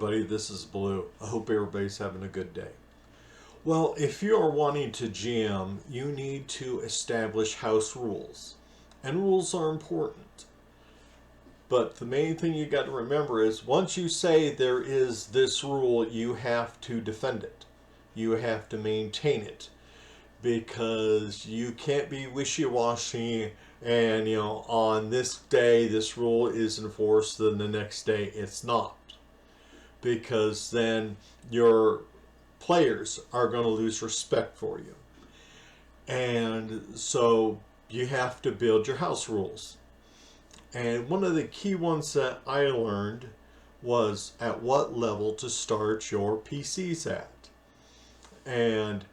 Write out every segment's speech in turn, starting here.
everybody, this is Blue. I hope everybody's having a good day. Well, if you are wanting to GM, you need to establish house rules. And rules are important. But the main thing you got to remember is once you say there is this rule, you have to defend it. You have to maintain it. Because you can't be wishy-washy and, on this day this rule is enforced, then the next day it's not. Because then your players are going to lose respect for you. And so you have to build your house rules. And one of the key ones that I learned was at what level to start your PCs at. And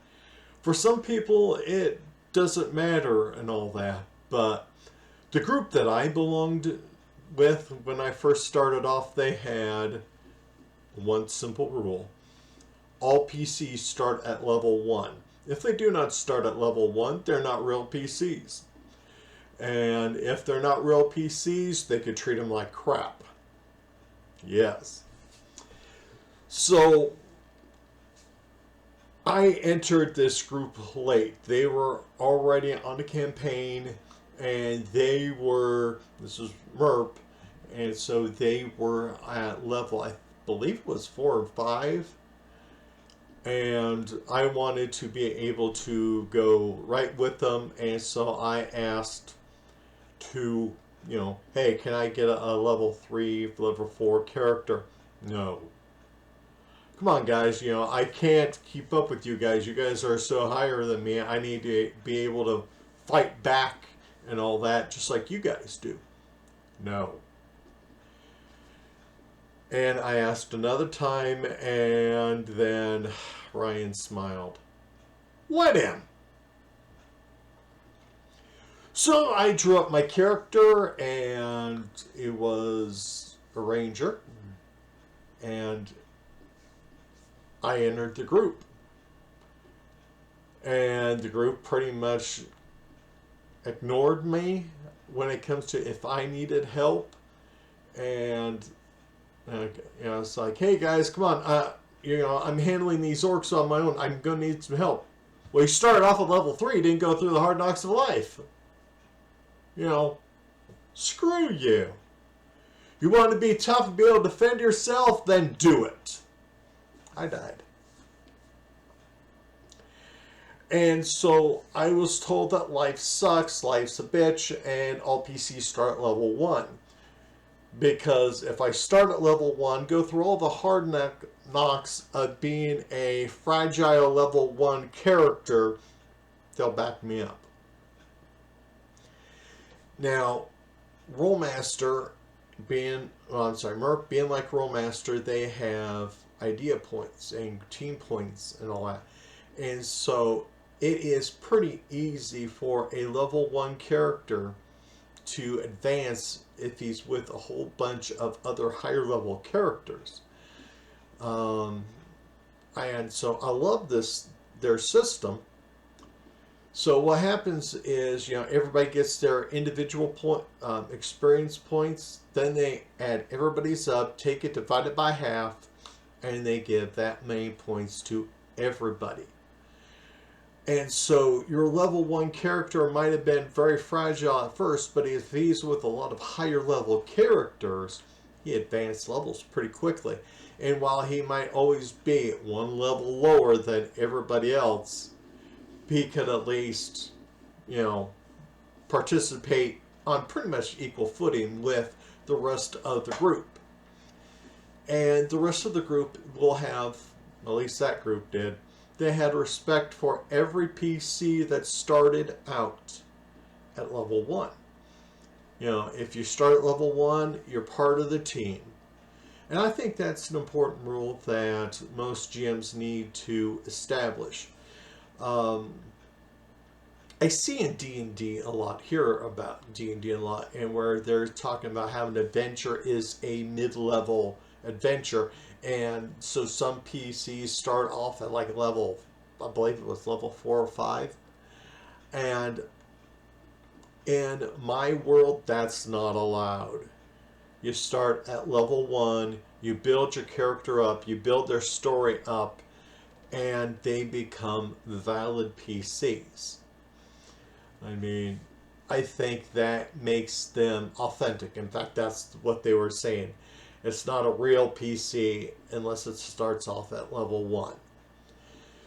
for some people it doesn't matter and all that, but the group that I belonged with when I first started off, they had one simple rule. All PCs start at level 1. If they do not start at level 1, they're not real PCs. And if they're not real PCs, they could treat them like crap. Yes. So I entered this group late. They were already on the campaign, and they were, this was MERP, and so they were at level, I believe it was 4 or 5, and I wanted to be able to go right with them, and so I asked to, hey, can I get a level 3, level 4 character? No. Come on, guys, I can't keep up with you guys. You guys are so higher than me. I need to be able to fight back and all that, just like you guys do. No. And I asked another time, and then Ryan smiled. Let him. So I drew up my character, and it was a ranger, and I entered the group. And the group pretty much ignored me when it comes to if I needed help. And it's like, hey guys, come on, I'm handling these orcs on my own. I'm gonna need some help. Well, you started off at level 3, didn't go through the hard knocks of life. Screw you. You want to be tough and be able to defend yourself, then do it. I died. And so I was told that life sucks, life's a bitch, and all PCs start at level 1. Because if I start at level 1, go through all the hard knocks of being a fragile level 1 character, they'll back me up. Now, Rolemaster Merc being like Rolemaster, they have idea points and team points and all that. And so it is pretty easy for a level 1 character to advance if he's with a whole bunch of other higher level characters. And so I love their system. So what happens is, everybody gets their individual experience points. Then they add everybody's up, take it, divide it by half, and they give that many points to everybody. And so your level 1 character might have been very fragile at first, but if he's with a lot of higher level characters, he advanced levels pretty quickly. And while he might always be one level lower than everybody else, he could at least, participate on pretty much equal footing with the rest of the group. And the rest of the group will have, at least that group did, they had respect for every PC that started out at level 1. If you start at level 1, you're part of the team. And I think that's an important rule that most GMs need to establish. I see in D&D a lot, hear about D&D a lot, and where they're talking about how an adventure is a mid-level adventure, and so some PCs start off at like level, I believe it was level 4 or 5, and in my world that's not allowed. You start at level 1, you build your character up, you build their story up, and they become valid PCs. I mean, I think that makes them authentic. In fact, that's what they were saying. It's not a real PC unless it starts off at level 1.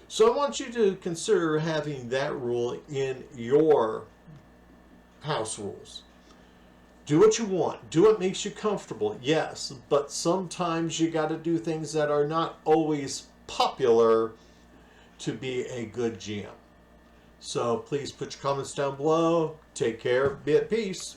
So I want you to consider having that rule in your house rules. Do what you want. Do what makes you comfortable, yes, but sometimes you got to do things that are not always popular to be a good GM. So please put your comments down below. Take care. Be at peace.